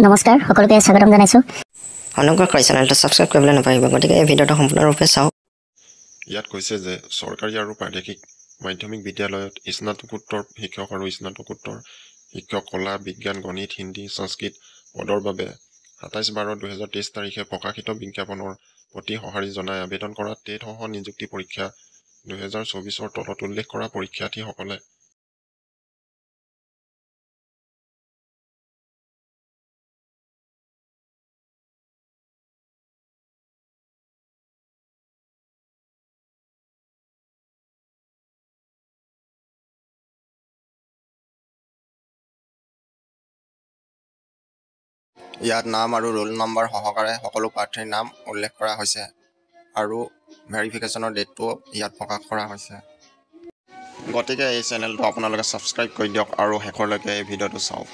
নমস্কাৰ সকলোকে স্বাগতম জনাইছো। অনুগ্ৰহ কৰি চেনেলটো ছাবস্ক্ৰাইব কৰিবলৈ নাপাহৰিব, গতিকে এই ভিডিঅ'টো সম্পূৰ্ণৰূপে চাওক। ইয়াত কৈছে যে চৰকাৰী আৰু প্ৰাদেশিক মাধ্যমিক বিদ্যালয়ত স্নাতকোত্তৰ শিক্ষক আৰু স্নাতকোত্তৰ শিক্ষক কলা, বিজ্ঞান, গণিত, হিন্দী, সংস্কৃত পদৰ বাবে 27/12/2023 তাৰিখে প্ৰকাশিত বিজ্ঞাপনৰ প্ৰতি সঁহাৰি জনাই আবেদন কৰা টেটসহ নিযুক্তি পৰীক্ষা 2024ৰ তলত উল্লেখ কৰা পৰীক্ষাৰ্থীসকলে ইয়াত নাম আৰু ৰোল নম্বৰ সহকাৰে সকলো প্ৰাৰ্থীৰ নাম উল্লেখ কৰা হৈছে আৰু ভেৰিফিকেশ্যনৰ ডেটটো ইয়াত প্ৰকাশ কৰা হৈছে। গতিকে এই চেনেলটো আপোনালোকে ছাবস্ক্ৰাইব কৰি দিয়ক আৰু শেষৰলৈকে এই ভিডিঅ'টো চাওক।